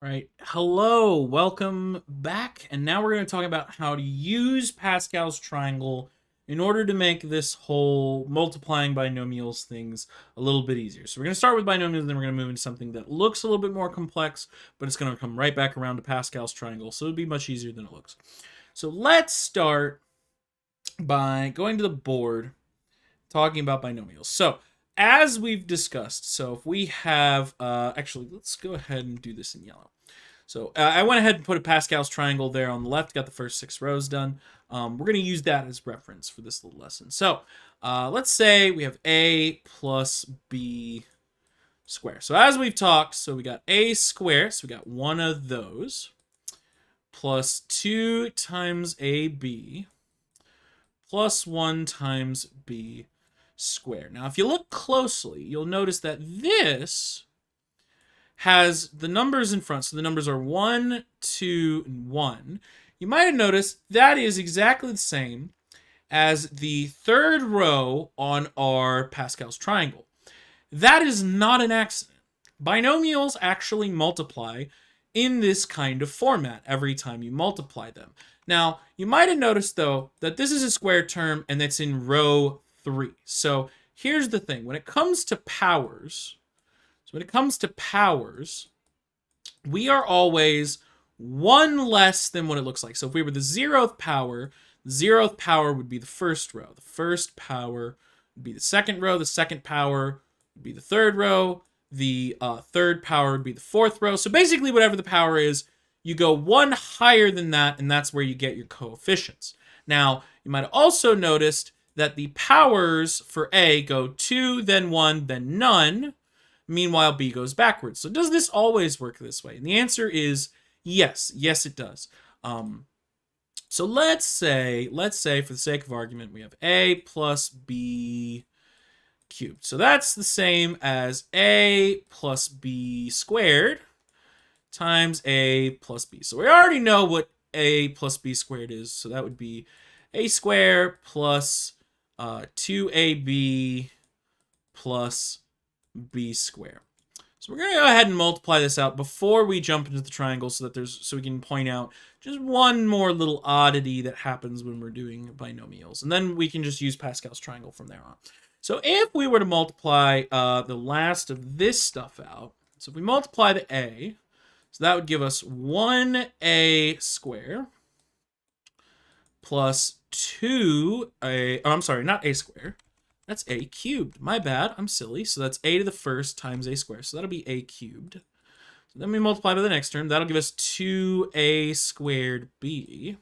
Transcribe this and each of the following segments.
Right. Hello, welcome back. And now we're going to talk about how to use Pascal's triangle in order to make this whole multiplying binomials things a little bit easier. So we're going to start with binomials, and then we're going to move into something that looks a little bit more complex, but it's going to come right back around to Pascal's triangle. So it'll be much easier than it looks. So let's start by going to the board, talking about binomials. So as we've discussed, so if we have, actually, let's go ahead and do this in yellow. So I went ahead and put a Pascal's triangle there on the left, got the first 6 rows done. We're going to use that as reference for this little lesson. So let's say we have a plus b square. So as we've talked, so we got a square, so we got one of those, plus 2 times ab plus 1 times b squared. Now, if you look closely, you'll notice that this has the numbers in front. So the numbers are 1, 2, and 1. You might have noticed that is exactly the same as the third row on our Pascal's triangle. That is not an accident. Binomials actually multiply in this kind of format every time you multiply them. Now, you might have noticed, though, that this is a square term and that's in row 3. So here's the thing. When it comes to powers, we are always one less than what it looks like. So if we were the 0th power, the 0th power would be the first row. The first power would be the second row. The second power would be the third row. The third power would be the fourth row. So basically, whatever the power is, you go one higher than that, and that's where you get your coefficients. Now, you might have also noticed that the powers for A go 2, then 1, then none. Meanwhile, B goes backwards. So does this always work this way? And the answer is yes. Yes, it does. So let's say, for the sake of argument, we have A plus B cubed. So that's the same as A plus B squared times A plus B. So we already know what A plus B squared is. So that would be A squared plus 2AB plus B squared. So we're going to go ahead and multiply this out before we jump into the triangle so we can point out just one more little oddity that happens when we're doing binomials. And then we can just use Pascal's triangle from there on. So if we were to multiply the last of this stuff out, so if we multiply the A, so that would give us 1A squared plus 2A, oh, I'm sorry, not A squared. That's A cubed. My bad. I'm silly. So that's A to the first times A squared. So that'll be A cubed. So then we multiply by the next term. That'll give us 2A squared B.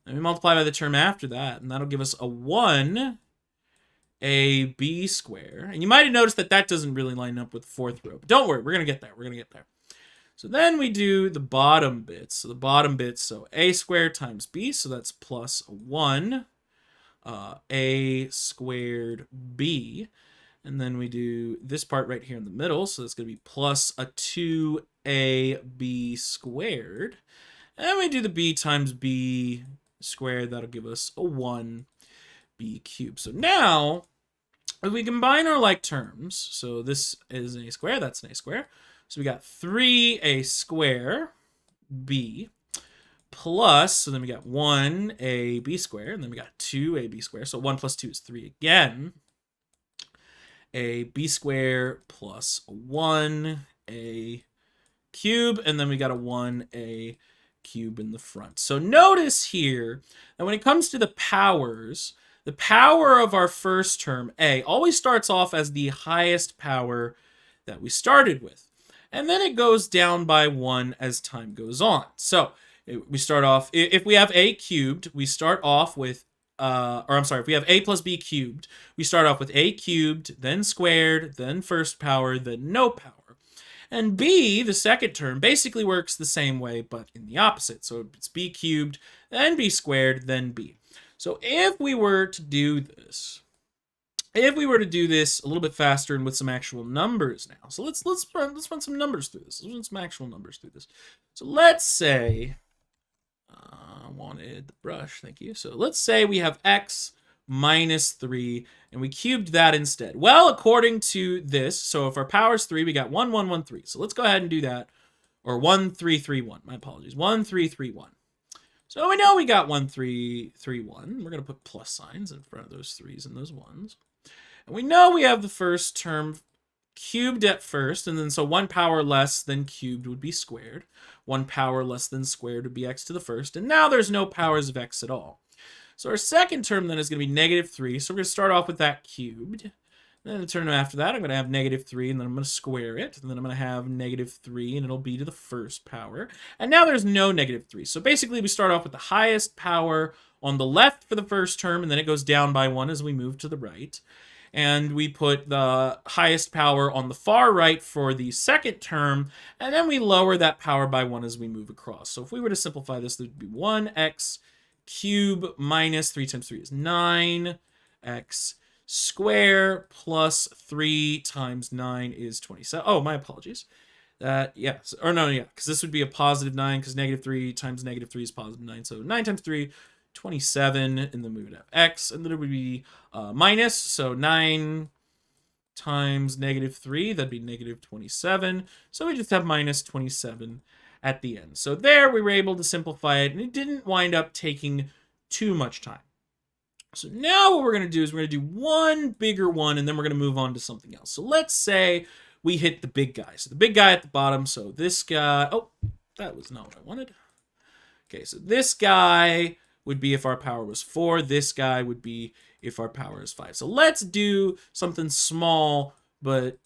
Then we multiply by the term after that, and that'll give us a 1AB squared. And you might have noticed that that doesn't really line up with the fourth row. But don't worry. We're going to get there. We're going to get there. So then we do the bottom bits. So the bottom bits, so A squared times B. So that's plus 1. A squared B, and then we do this part right here in the middle, so that's going to be plus a 2AB squared, and then we do the B times B squared. That'll give us a 1B cubed. So now, if we combine our like terms, so this is an A square, that's an A square, so we got 3A square B plus, so then we got 1AB squared, and then we got 2AB squared. So 1 plus 2 is 3 again. AB squared plus 1A cube, and then we got a 1A cube in the front. So notice here that when it comes to the powers, the power of our first term, A, always starts off as the highest power that we started with. And then it goes down by 1 as time goes on. So we start off, if we have A cubed, we start off with, if we have A plus B cubed, we start off with A cubed, then squared, then first power, then no power. And B, the second term, basically works the same way, but in the opposite. So it's B cubed, then B squared, then B. So if we were to do this a little bit faster and with some actual numbers now. So let's run some numbers through this. Let's run some actual numbers through this. So let's say, I wanted the brush, thank you. So let's say we have x minus 3, and we cubed that instead. Well, according to this, so if our power is 3, we got 1, 1, 1, 3. So let's go ahead and do that. or 1331. My apologies. 1331. So we know we got 1331. We're going to put plus signs in front of those 3s and those 1s. And we know we have the first term cubed at first, and then so 1 power less than cubed would be squared. 1 power less than squared would be x to the first, and now there's no powers of x at all. So our second term then is going to be -3, so we're going to start off with that cubed. Then the term after that, I'm going to have -3, and then I'm going to square it, and then I'm going to have -3, and it'll be to the first power. And now there's no -3. So basically, we start off with the highest power on the left for the first term, and then it goes down by 1 as we move to the right. And we put the highest power on the far right for the second term, and then we lower that power by 1 as we move across. So if we were to simplify this, there would be 1x cube minus 3 times 3 is 9x square plus 3 times 9 is 27. Oh, my apologies. Yes, or no, yeah, because this would be a positive 9, because -3 times -3 is positive 9. So 9 times 3, 27, and then we would have x, and then it would be minus, so 9 times -3, that'd be -27. So we just have minus 27 at the end. So there we were able to simplify it, and it didn't wind up taking too much time. So now what we're going to do is we're going to do one bigger one, and then we're going to move on to something else. So let's say we hit the big guy. So the big guy at the bottom, so this guy, oh, that was not what I wanted. Okay, so this guy would be if our power was 4. This guy would be if our power is 5. So let's do something small, but,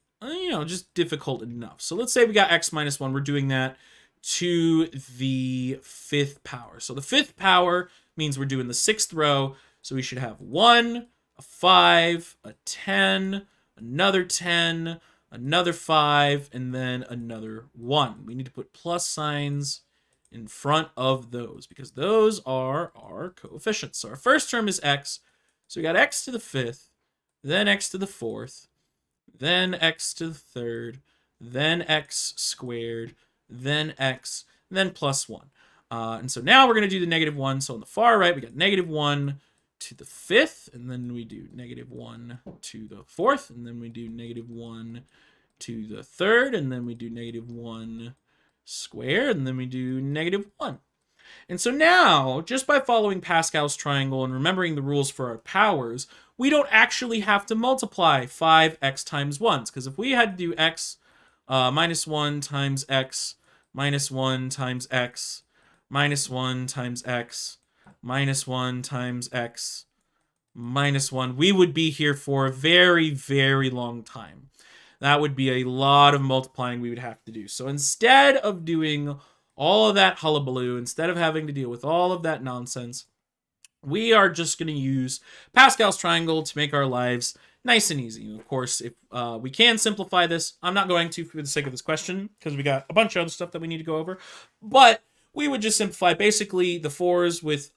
just difficult enough. So let's say we got x minus 1. We're doing that to the 5th power. So the 5th power means we're doing the 6th row. So we should have 1, a 5, a 10, another 10, another 5, and then another 1. We need to put plus signs in front of those because those are our coefficients. So our first term is x. So we got x to the 5th, then x to the 4th, then x to the 3rd, then x squared, then x, then plus 1. And so now we're going to do the -1. So on the far right, we got -1 to the 5th, and then we do -1 to the 4th, and then we do -1 to the 3rd, and then we do -1 squared, and then we do -1. And so now, just by following Pascal's triangle and remembering the rules for our powers, we don't actually have to multiply 5x times 1s, because if we had to do x minus 1 times x minus 1 times x minus 1 times x minus 1 times x minus 1, we would be here for a very, very long time. That would be a lot of multiplying we would have to do. So instead of doing all of that hullabaloo, instead of having to deal with all of that nonsense, we are just going to use Pascal's triangle to make our lives nice and easy. And of course, if we can simplify this, I'm not going to for the sake of this question, because we got a bunch of other stuff that we need to go over, but we would just simplify. Basically, the 4s with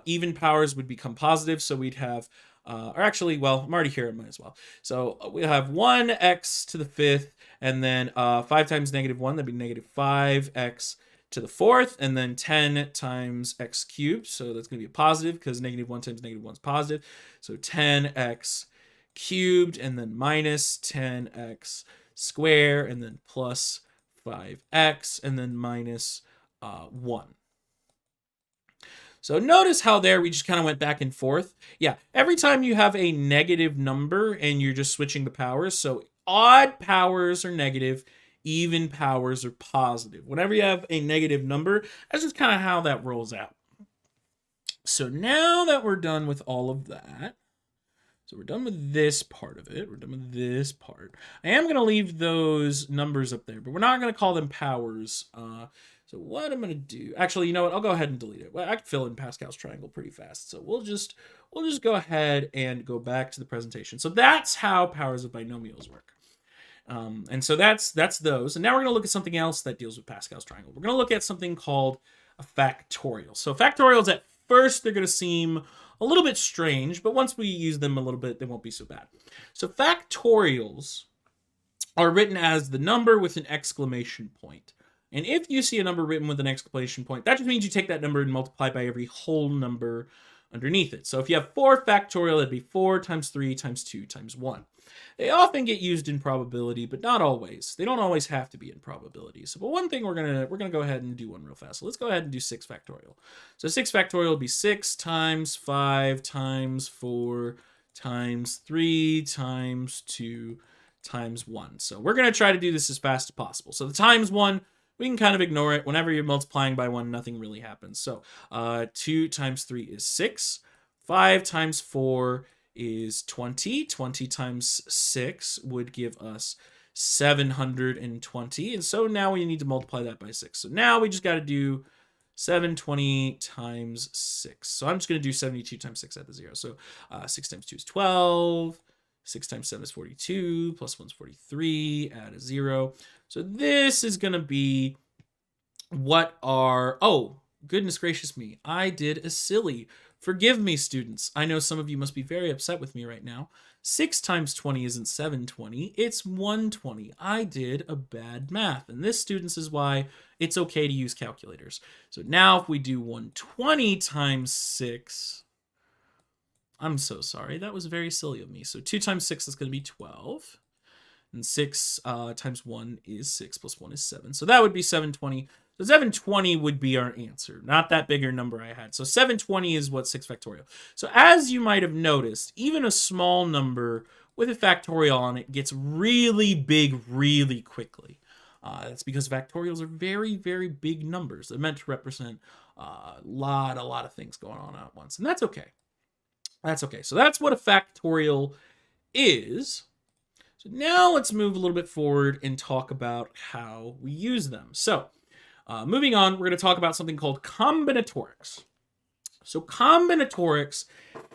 even powers would become positive, so we'd have, or actually, well, I'm already here, I might as well. So we'll have 1x to the 5th, and then 5 times -1, that'd be -5x to the 4th, and then 10 times x cubed, so that's going to be a positive, because -1 times -1 is positive, so 10x cubed, and then minus 10x squared, and then plus 5x, and then minus 1. So notice how there we just kind of went back and forth. Yeah, every time you have a negative number and you're just switching the powers, so odd powers are negative, even powers are positive. Whenever you have a negative number, that's just kind of how that rolls out. So now that we're done with all of that, so we're done with this part of it. We're done with this part. I am going to leave those numbers up there, but we're not going to call them powers. So what I'm going to do, actually, you know what? I'll go ahead and delete it. Well, I can fill in Pascal's triangle pretty fast. So we'll just go ahead and go back to the presentation. So that's how powers of binomials work. And so that's those. And now we're going to look at something else that deals with Pascal's triangle. We're going to look at something called a factorial. So factorials, at first, they're going to seem a little bit strange, but once we use them a little bit, they won't be so bad. So factorials are written as the number with an exclamation point. And if you see a number written with an exclamation point, that just means you take that number and multiply by every whole number underneath it. So if you have 4 factorial, it'd be 4 times 3 times 2 times 1. They often get used in probability, but not always. They don't always have to be in probability. So, but one thing we're gonna go ahead and do one real fast. So let's go ahead and do 6 factorial. So 6 factorial will be 6 times 5 times 4 times 3 times 2 times 1. So we're gonna try to do this as fast as possible. So the times 1, we can kind of ignore it. Whenever you're multiplying by 1, nothing really happens. So 2 times 3 is 6. 5 times 4 is 20. 20 times 6 would give us 720. And so now we need to multiply that by 6. So now we just got to do 720 times 6. So I'm just going to do 72 times 6 at the 0. So 6 times 2 is 12. 6 times 7 is 42. Plus 1 is 43. Add a 0. So this is going to be what our... Oh, goodness gracious me. I did a silly... Forgive me, students. I know some of you must be very upset with me right now. 6 times 20 isn't 720, it's 120. I did a bad math. And this, students, is why it's okay to use calculators. So now if we do 120 times 6, I'm so sorry. That was very silly of me. So 2 times 6 is going to be 12. And 6 times 1 is 6 plus 1 is 7. So that would be 720. So 720 would be our answer, not that bigger number I had. So 720 is what 6 factorial. So as you might have noticed, even a small number with a factorial on it gets really big really quickly. That's because factorials are very, very big numbers. They're meant to represent a lot of things going on at once. And that's okay. That's okay. So that's what a factorial is. So now let's move a little bit forward and talk about how we use them. So moving on, we're going to talk about something called combinatorics. So combinatorics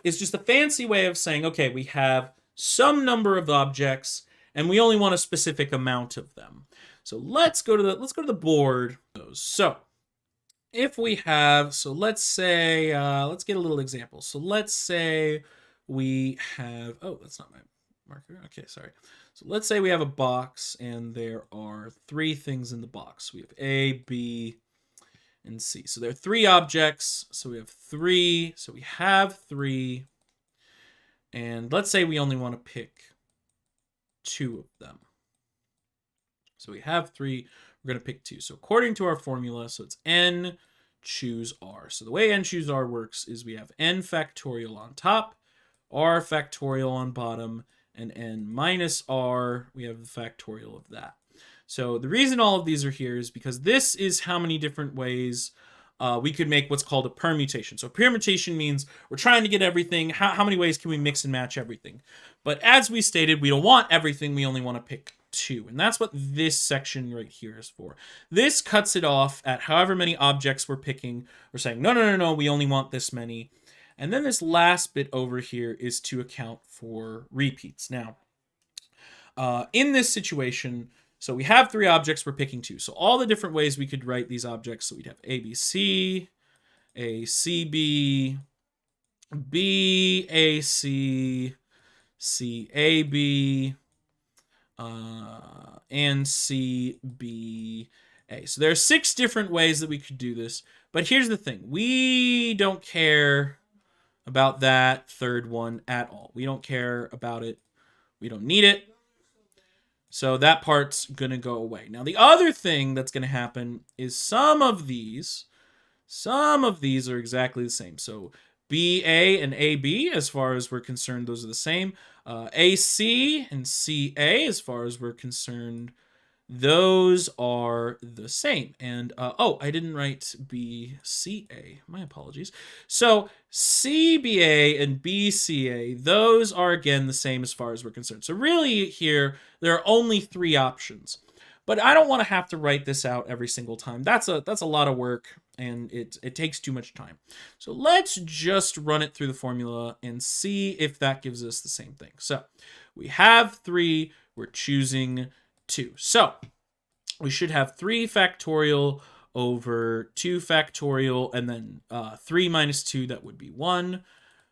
is just a fancy way of saying, okay, we have some number of objects and we only want a specific amount of them. So let's go to the board. So if we have, so let's say, let's get a little example. So let's say we have, oh, that's not my marker. Okay, sorry. So let's say we have a box and there are 3 things in the box. We have A, B, and C. So there are 3 objects. So we have 3. So we have 3. And let's say we only want to pick 2 of them. So we have 3. We're going to pick 2. So according to our formula, so it's n choose r. So the way n choose r works is we have n factorial on top, r factorial on bottom, and n minus r, we have the factorial of that. So the reason all of these are here is because this is how many different ways we could make what's called a permutation. So permutation means we're trying to get everything. How many ways can we mix and match everything? But as we stated, we don't want everything. We only want to pick 2. And that's what this section right here is for. This cuts it off at however many objects we're picking. We're saying, no, we only want this many. And then this last bit over here is to account for repeats. Now, in this situation, so we have 3 objects, we're picking 2. So all the different ways we could write these objects, so we'd have ABC, ACB, BAC, CAB, and CBA. So there are 6 different ways that we could do this. But here's the thing. We don't care about that third one at all. We don't care about it. We don't need it. So that part's going to go away. Now, the other thing that's going to happen is some of these are exactly the same. So BA and AB, as far as we're concerned, those are the same. AC and CA, as far as we're concerned, those are the same. And, oh, I didn't write BCA. My apologies. So CBA and BCA, those are, again, the same as far as we're concerned. So really here, there are only 3 options. But I don't want to have to write this out every single time. That's a lot of work, and it takes too much time. So let's just run it through the formula and see if that gives us the same thing. So we have 3. We're choosing 2. So we should have 3 factorial over 2 factorial, and then 3 minus 2, that would be 1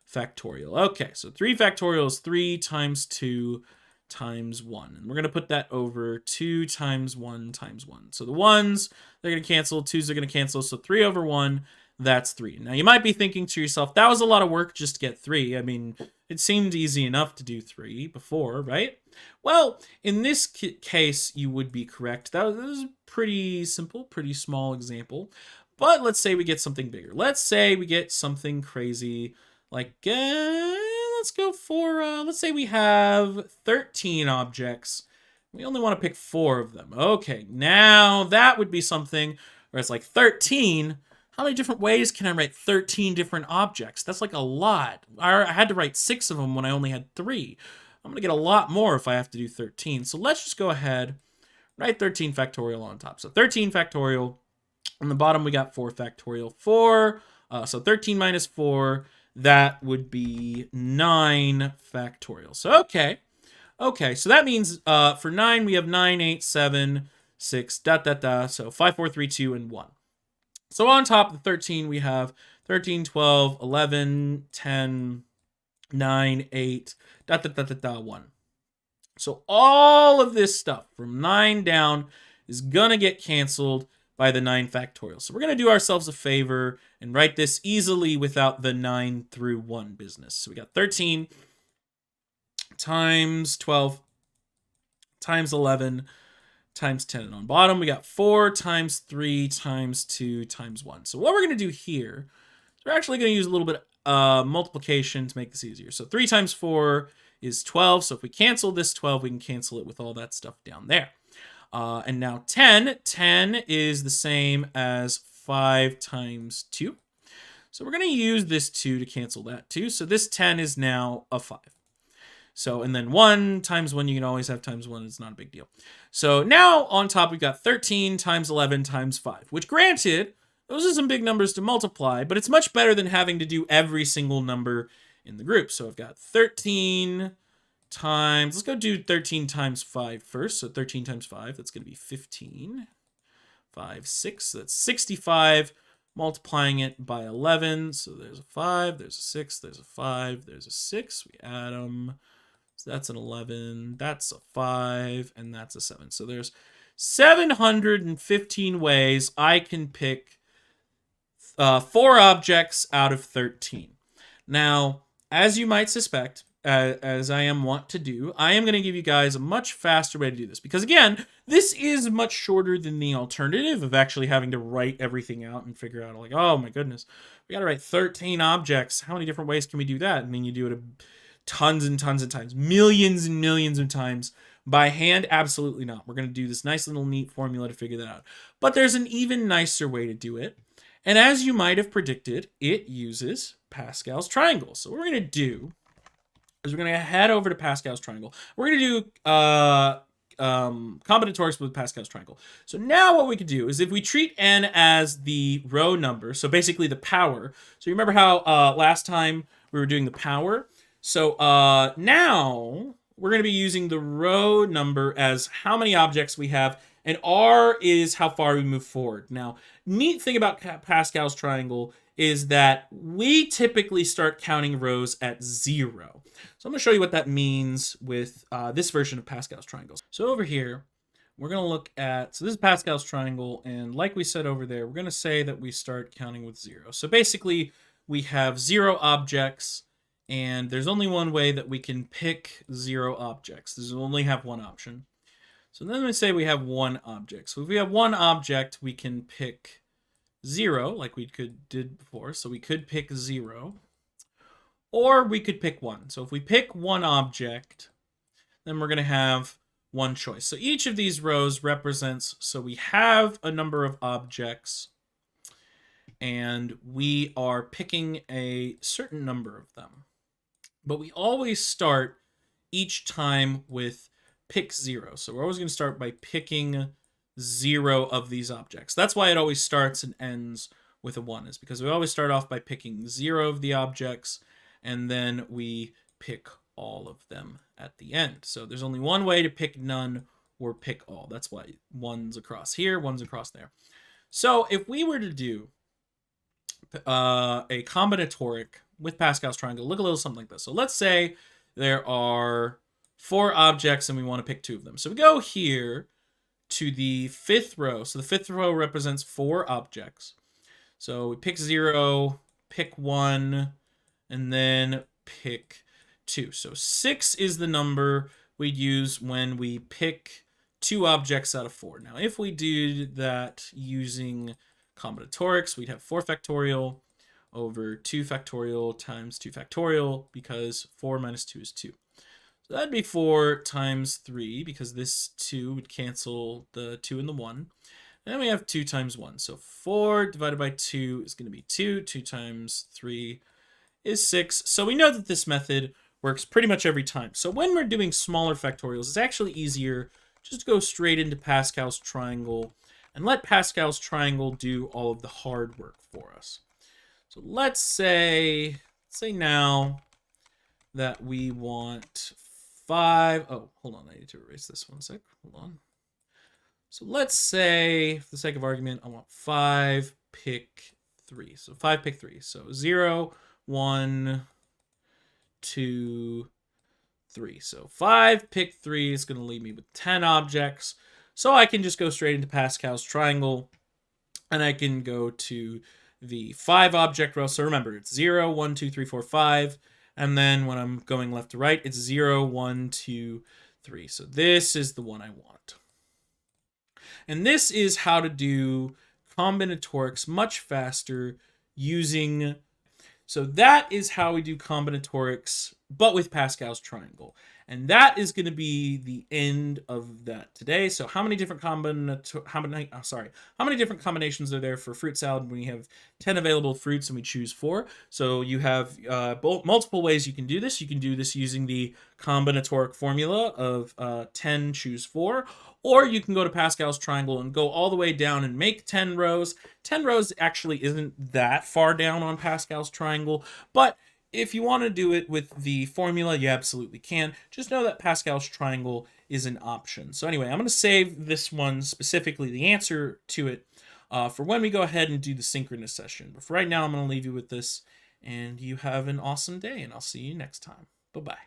factorial. Okay, so 3 factorial is 3 times 2 times 1. And we're going to put that over 2 times 1 times 1. So the 1s, they're going to cancel. 2s are going to cancel. So 3 over 1, that's 3. Now, you might be thinking to yourself, that was a lot of work just to get 3. I mean, It seemed easy enough to do 3 before, right? Well, in this case, you would be correct. That was a pretty simple, pretty small example. But let's say we get something bigger. Let's say we get something crazy like, let's go for, let's say we have 13 objects. We only want to pick 4 of them. Okay, now that would be something where it's like 13. How many different ways can I write 13 different objects? That's like a lot. I had to write 6 of them when I only had 3. I'm going to get a lot more if I have to do 13. So let's just go ahead, write 13 factorial on top. So 13 factorial. On the bottom, we got 4 factorial. 4. So 13 minus 4, that would be 9 factorial. So, okay. Okay, so that means for 9, we have 9, 8, 7, 6, So 5, 4, 3, 2, and 1. So on top of the 13, we have 13, 12, 11, 10, 9, 8, 1. So all of this stuff from 9 down is going to get canceled by the 9 factorial. So we're going to do ourselves a favor and write this easily without the 9 through 1 business. So we got 13 times 12 times 11 times 10. And on bottom, we got 4 times 3 times 2 times 1. So what we're going to do here is we're actually going to use a little bit of multiplication to make this easier. So 3 times 4 is 12. So if we cancel this 12, we can cancel it with all that stuff down there. And now 10. 10 is the same as 5 times 2. So we're going to use this 2 to cancel that 2. So this 10 is now a 5. So, and then 1 times 1, you can always have times 1. It's not a big deal. So now on top, we've got 13 times 11 times 5, which granted, those are some big numbers to multiply, but it's much better than having to do every single number in the group. So I've got 13 times, let's go do 13 times 5 first. So 13 times 5, that's going to be 15. 5, 6, that's 65. Multiplying it by 11. So there's a 5, there's a 6, there's a 5, there's a 6. We add them. So that's an 11, that's a 5, and that's a 7. So there's 715 ways I can pick 4 objects out of 13. Now, as you might suspect, as I am wont to do, I am going to give you guys a much faster way to do this. Because again, this is much shorter than the alternative of actually having to write everything out and figure out, like, oh my goodness, we got to write 13 objects. How many different ways can we do that? I mean, you do it tons and tons of times, millions and millions of times. By hand, absolutely not. We're going to do this nice little neat formula to figure that out. But there's an even nicer way to do it. And as you might have predicted, it uses Pascal's triangle. So what we're going to do is we're going to head over to Pascal's triangle. We're going to do combinatorics with Pascal's triangle. So now what we could do is if we treat n as the row number, so basically the power. So you remember how last time we were doing the power? So now we're going to be using the row number as how many objects we have, and R is how far we move forward. Now, neat thing about Pascal's triangle is that we typically start counting rows at 0. So I'm going to show you what that means with this version of Pascal's triangle. So over here, we're going to look at, so this is Pascal's triangle, and like we said over there, we're going to say that we start counting with 0. So basically, we have 0 objects, and there's only one way that we can pick 0 objects. There's only have one option. So then we say we have 1 object. So if we have 1 object, we can pick 0, like we did before. So we could pick 0, or we could pick 1. So if we pick 1 object, then we're going to have 1 choice. So each of these rows represents, so we have a number of objects, and we are picking a certain number of them. But we always start each time with pick 0. So we're always going to start by picking 0 of these objects. That's why it always starts and ends with a 1, is because we always start off by picking 0 of the objects, and then we pick all of them at the end. So there's only one way to pick none or pick all. That's why 1's across here, 1's across there. So if we were to do a combinatoric with Pascal's triangle, look a little something like this. So let's say there are 4 objects and we want to pick 2 of them. So we go here to the 5th row. So the 5th row represents 4 objects. So we pick 0, pick 1, and then pick 2. So 6 is the number we'd use when we pick 2 objects out of 4. Now, if we do that using combinatorics, we'd have 4 factorial over 2 factorial times 2 factorial, because 4 minus 2 is 2. So that'd be 4 times 3, because this 2 would cancel the 2 and the 1. And then we have 2 times 1. So 4 divided by 2 is going to be 2. 2 times 3 is 6. So we know that this method works pretty much every time. So when we're doing smaller factorials, it's actually easier just to go straight into Pascal's triangle and let Pascal's triangle do all of the hard work for us. So let's say now that we want 5. Oh, hold on. I need to erase this one sec. Hold on. So let's say, for the sake of argument, I want 5 pick 3. So 5 pick 3. So 0, 1, 2, 3. So 5 pick 3 is going to leave me with 10 objects. So I can just go straight into Pascal's triangle, and I can go to the 5 object row. So remember, it's 0, 1, 2, 3, 4, 5. And then when I'm going left to right, it's 0, 1, 2, 3. So this is the one I want. And this is how to do combinatorics much faster using... So that is how we do combinatorics, but with Pascal's triangle. And that is going to be the end of that today. So how many different combinations are there for fruit salad when you have 10 available fruits and we choose 4? So you have multiple ways you can do this. You can do this using the combinatoric formula of 10 choose 4. Or you can go to Pascal's triangle and go all the way down and make 10 rows. 10 rows actually isn't that far down on Pascal's triangle, but if you want to do it with the formula, you absolutely can. Just know that Pascal's triangle is an option. So anyway, I'm going to save this one, specifically the answer to it, for when we go ahead and do the synchronous session. But for right now, I'm going to leave you with this, and you have an awesome day, and I'll see you next time. Bye-bye.